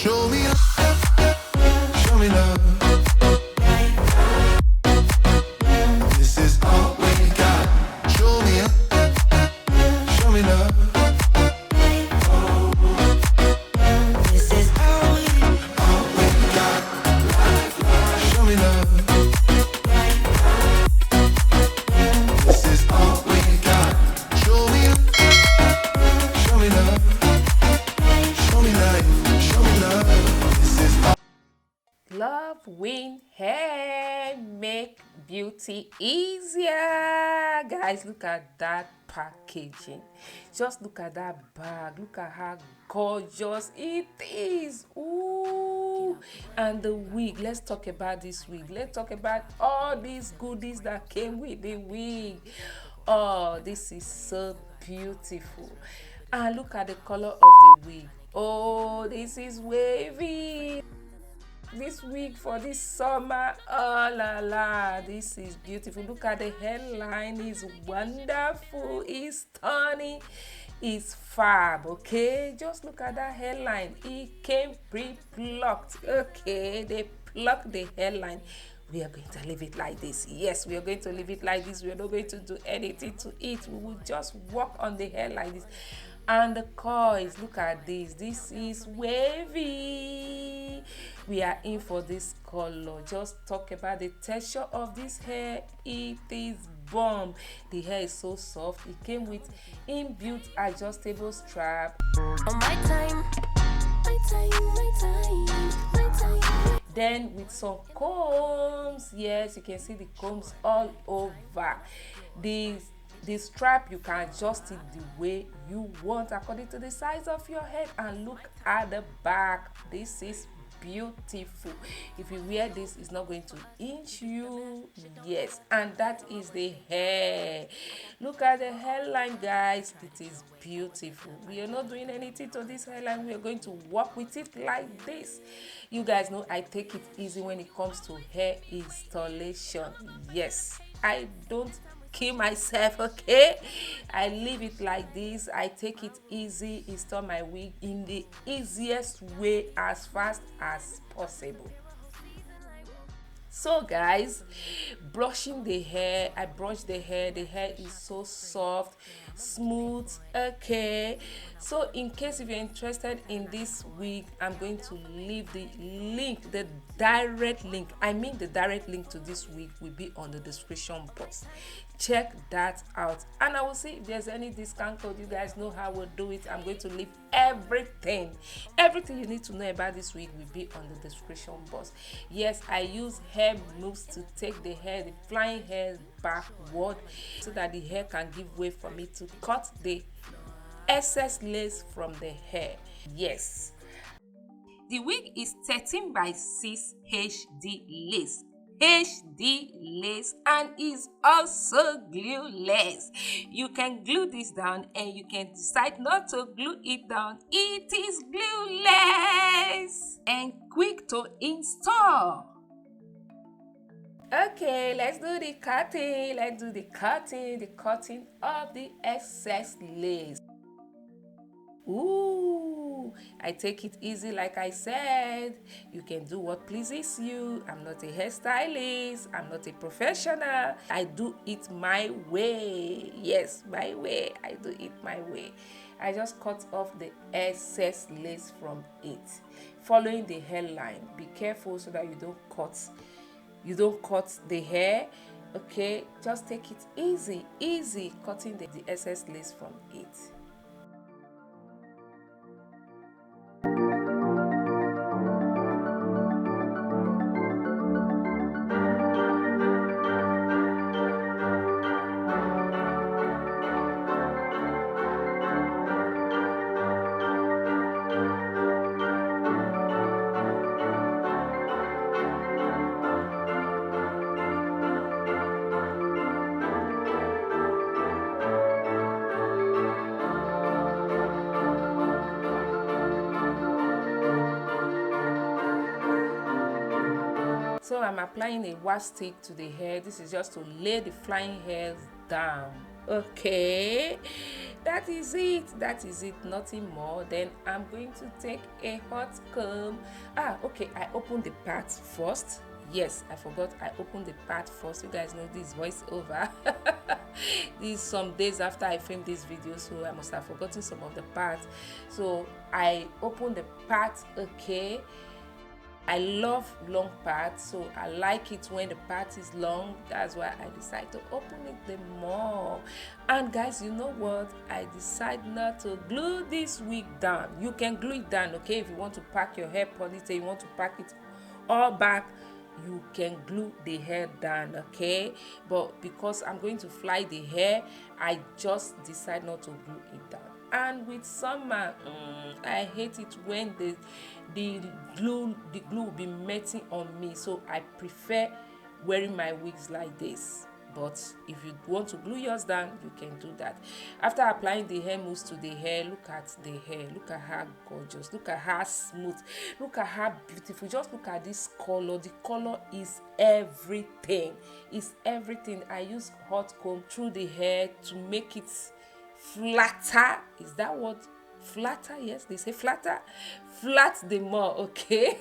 Show me love, show me love. This is all we got. Show me love, show me love. This is all we got. Show me love. This is all we got. Show me love, show me love. Show me life, show me love. This is all. Luvwin hair make beauty easier. Guys, look at that packaging. Just look at that bag. Look at how gorgeous it is. Ooh. And the wig. Let's talk about this wig. Let's talk about all these goodies that came with the wig. Oh, this is so beautiful. And look at the color of the wig. Oh, this is wavy. This wig for this summer, oh la la, this is beautiful. Look at the hairline, it's wonderful, it's stunning, it's fab. Okay, just look at that hairline. It came pre-plucked. Okay, they plucked the hairline. We are going to leave it like this. Yes, we are going to leave it like this. We are not going to do anything to it. We will just walk on the hair like this. And the coils, look at this. This is wavy. We are in for this color. Just talk about the texture of this hair. It is bomb. The hair is so soft. It came with inbuilt adjustable strap. On my time, my time, my time, my time. Then with some combs. Yes, you can see the combs all over. The strap, you can adjust it the way you want according to the size of your head. And look at the back. This is beautiful. If you wear this, it's not going to inch you. Yes, and that is the hair. Look at the hairline, guys. It is beautiful. We are not doing anything to this hairline. We are going to work with it like this. You guys know I take it easy when it comes to hair installation. Yes, I don't kill myself. Okay, I leave it like this. I take it easy, install my wig in the easiest way as fast as possible. So guys, brushing the hair, I brush the hair is so soft, smooth. Okay, so in case if you're interested in this wig, I'm going to leave the link, the direct link, the direct link to this wig will be on the description box. Check that out, and I will see if there's any discount code. You guys know how we'll do it. I'm going to leave everything you need to know about this wig will be on the description box. Yes, I use hair moves to take the flying hair backward so that the hair can give way for me to cut the excess lace from the hair. Yes, the wig is 13 by 6 HD lace. And is also glueless. You can glue this down and you can decide not to glue it down. It is glueless and quick to install. Okay, let's do the cutting. Let's do the cutting of the excess lace. Ooh, I take it easy like I said. You can do what pleases you. I'm not a hairstylist. I'm not a professional. I do it my way. Yes, my way. I do it my way. I just cut off the excess lace from it, following the hairline. Be careful so that you don't cut the hair. Okay, just take it easy cutting the excess lace from it. So I'm applying a wax stick to the hair. This is just to lay the flying hairs down. Okay, That is it, that is it, nothing more. Then I'm going to take a hot comb. Okay, I opened the part first. Yes, I forgot, I opened the part first. You guys know this voiceover. This is some days after I filmed this video, so I must have forgotten some of the parts. So I opened the part. Okay, I love long parts, so I like it when the part is long. That's why I decide to open it the more. And guys, you know what, I decide not to glue this wig down. You can glue it down, okay, if you want to pack your hair ponytail, you want to pack it all back, you can glue the hair down, okay, but because I'm going to fly the hair, I just decide not to glue it down. And with summer, I hate it when the glue will be melting on me, so I prefer wearing my wigs like this. But if you want to glue yours down, you can do that. After applying the hair mousse to the hair, look at the hair, look at her gorgeous, look at her smooth, look at her beautiful. Just look at this color. The color is everything, it's everything. I use hot comb through the hair to make it flatter. Is that what? Flatter? Yes, they say flatter. Flat the more, okay.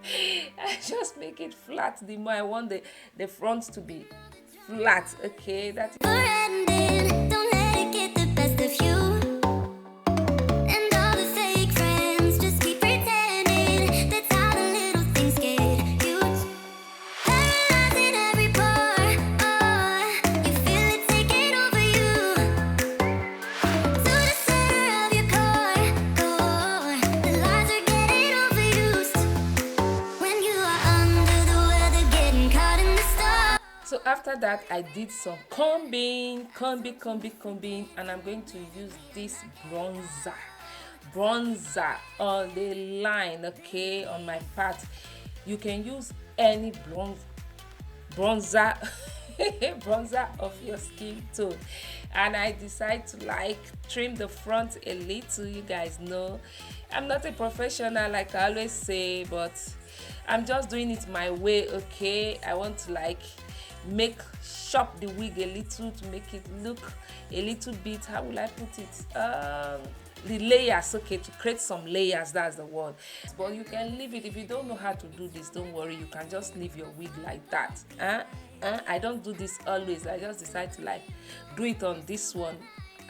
I just make it flat the more. I want the front to be flat, okay. That Ending, don't let it get the best of you. And all the fake friends just keep pretending. That's how the little things get huge. Paralyzing every pore. Oh, you feel it taking over you. To the center of your core. The lies are getting overused. When you are under the weather, getting caught in the storm. So after that, I did some combing, and I'm going to use this bronzer on the line, okay, on my part. You can use any bronzer bronzer of your skin tone. And I decide to like trim the front a little. You guys know I'm not a professional, like I always say, but I'm just doing it my way, okay. I want to like shop the wig a little to make it look a little bit, how will I put it, the layers, okay, to create some layers, that's the word. But you can leave it. If you don't know how to do this, don't worry, you can just leave your wig like that. I don't do this always. I just decide to like do it on this one.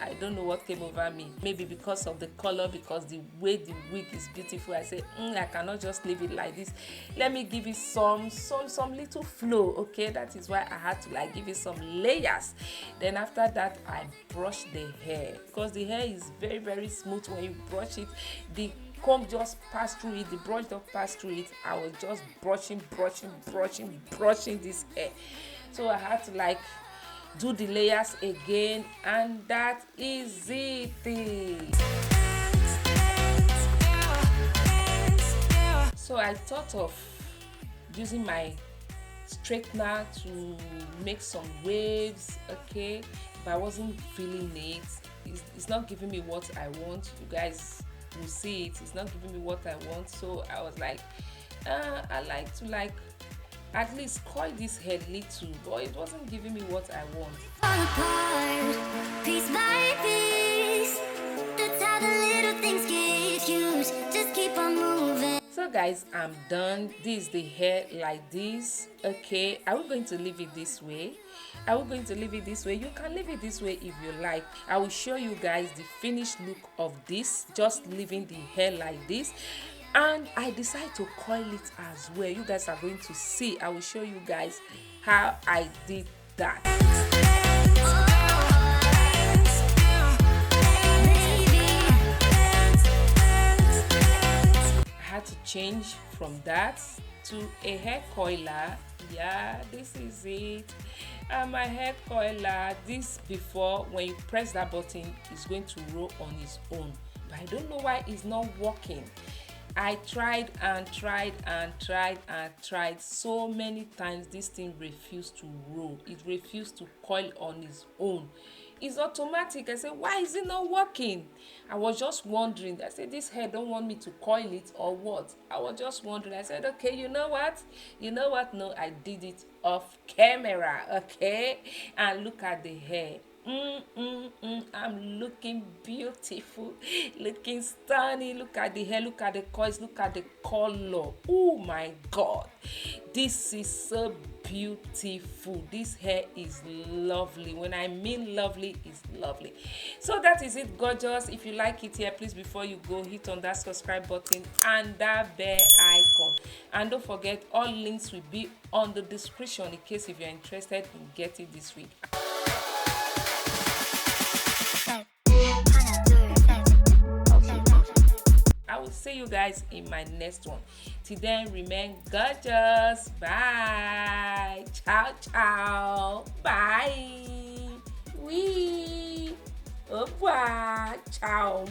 I don't know what came over me. Maybe because of the color, because the way the wig is beautiful. I say, I cannot just leave it like this. Let me give it some little flow, okay? That is why I had to like give it some layers. Then after that, I brush the hair, because the hair is very, very smooth when you brush it. The comb just passed through it, the brush just passed through it. I was just brushing this hair. So I had to like do the layers again, and that is it. So I thought of using my straightener to make some waves, okay, but I wasn't feeling it. It's not giving me what I want. You guys will see it. It's not giving me what I want. So I was like, I like to like at least coil this hair little, but it wasn't giving me what I want. Fall apart, piece by piece. That's how the little things get huge. Just keep on moving. So guys, I'm done. This is the hair like this, okay. Are we going to leave it this way? Are we going to leave it this way? You can leave it this way if you like. I will show you guys the finished look of this, just leaving the hair like this. And I decide to coil it as well. You guys are going to see. I will show you guys how I did that. I had to change from that to a hair coiler. Yeah, this is it. My hair coiler. This before, when you press that button, it's going to roll on its own. But I don't know why it's not working. I tried so many times. This thing refused to roll. It refused to coil on its own. It's automatic. I said, why is it not working? I was just wondering. I said, this hair don't want me to coil it or what? I was just wondering. I said, okay, you know what? No, I did it off camera, okay? And look at the hair. I'm looking beautiful, looking stunning. Look at the hair, look at the coils, look at the color. Oh my god, this is so beautiful. This hair is lovely. When I mean lovely, it's lovely. So that is it, gorgeous. If you like it here, please, before you go, hit on that subscribe button and that bell icon, and don't forget, all links will be on the description in case if you're interested in getting this wig. I will see you guys in my next one. Till then, remain gorgeous. Bye. Ciao, ciao. Bye. Oui. Au revoir. Ciao.